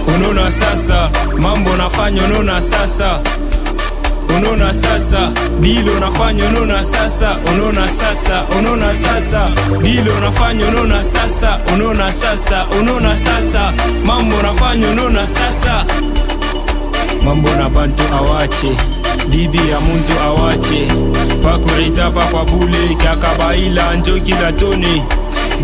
Unaona sasa mambo nafanya, unaona sasa, unaona sasa bilo nafanya, unaona sasa, unaona sasa, unaona sasa bilo nafanya, unaona sasa, unaona sasa, unaona sasa mambo nafanya, unaona sasa. Mambo na bantu awache, bibi ya muntu awache, pakurita pakwa bule kyakabaila njo kila tone.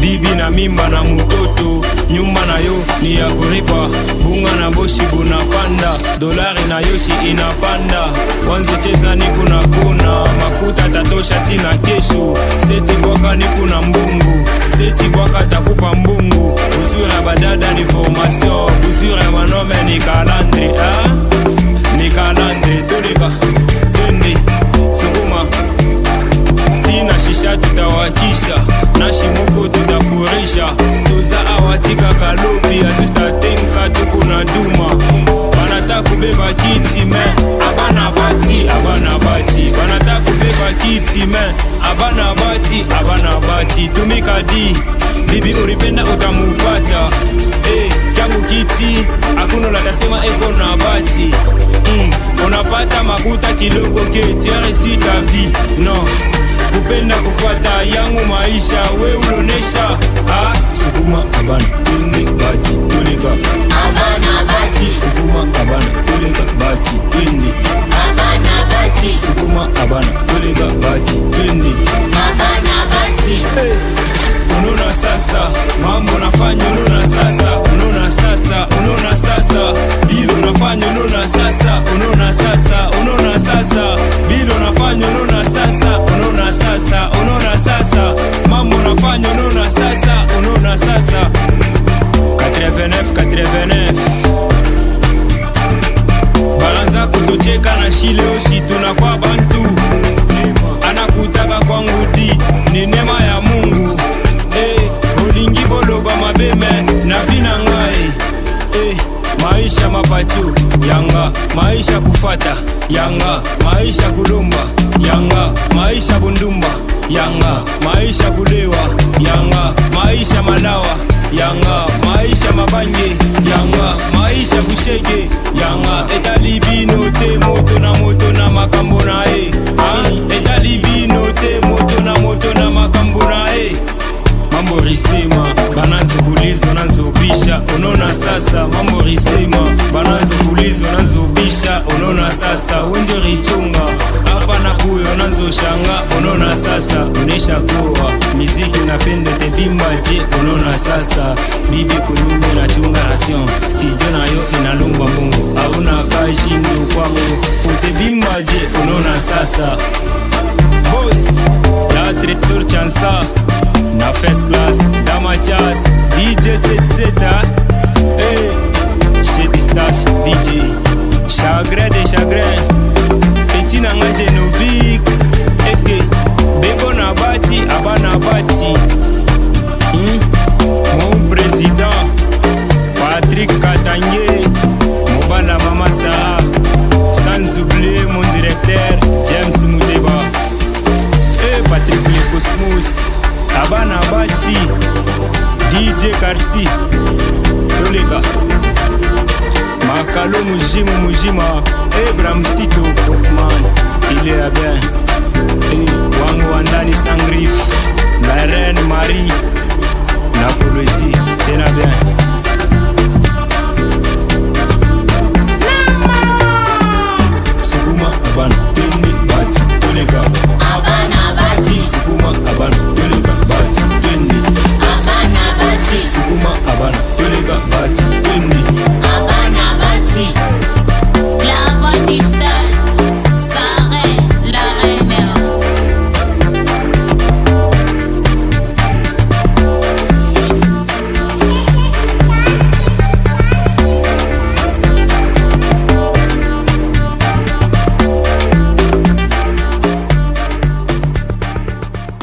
Bibi na mimba na mutoto, nyumba na yo ni ya kuripa, bunga na boshi bunapanda, dolari na yoshi inapanda. Wanzo cheza ni kuna kona, makuta tatosha tina kesho. Seti bwaka ni kuna mbungu, seti bwaka takupa mbungu. Usura badada ni formation, usura manome ni kalandri, ni kalandri. Tulika, twende, sukuma, tina shisha tutawakisha, na shimoko tutapurisha. Toza awatika kalobi, atustatenka tukuna duma. Banata kubeba kiti men, abana bati, abana bati. Banata kubeba kiti men, abana bati, abana bati. Tumika di, bibi uripenda utamupata. Kyangu kiti, akuno latasema eko na bati. Unapata makuta kiloko ke tiare si ta vie, non. Kupenda kufuata yangu maisha, we ulonesha. Sukuma abana, twende bati, tulika abana bati. Sukuma abana, tulika bati, twende abana bati. Sukuma abana, tulika bati, twende abana bati. Unaona sasa mambo nafanya, unaona sasa, unaona sasa, unaona sasa bilo nafanya, unaona sasa, unaona sasa, unaona sasa bilo nafanya, unaona sasa, unaona sasa, unaona sasa mambo nafanya, unaona sasa, unaona sasa. 89 balanza kutocheka na shile oshi tunakwa bantu, anakutaka kwangu di ni neema ya Mungu. Olingi boloba mabeme na vina ngai. Maisha mapacho yanga, maisha kufata yanga, maisha kulumba yanga, maisha bundumba yanga, maisha kulewa yanga, maisha malawa yanga, maisha mabange yanga, maisha kushege yanga. Etalibino te moto na makambo na etalibino te moto na makambo na Mambo risema, banazo kulizo nazo bisha, unaona sasa. Mambo risema, banazo kulizo nazo bisha, unaona sasa. Unjo richunga, hapa na kuyo nazo shanga, unaona sasa. Unesha kuwa, miziki napende te bimba je, unaona sasa. Bibi kunyumba na chunga ration, studio na yo inalumba mungu. Hauna kashi ndu kwangu, ute bimba je, unaona sasa. Boss, la trésor chansa na first class, Dama Chas, DJ 77, chez Distache, DJ Chagrin de Chagrin, Petit Nanga Genovic, est-ce que Beko na bati, abana bati. Mon président Patrick Katangé, Mobala Mamasa, sans oublier mon directeur James Moudeba, Patrick Le Cosmos, abana bati, DJ Karsi, Toleka Makalo Mujima, Bramsito Hoffman, il est bien. Wangu Andani Sangrif, la reine Marie.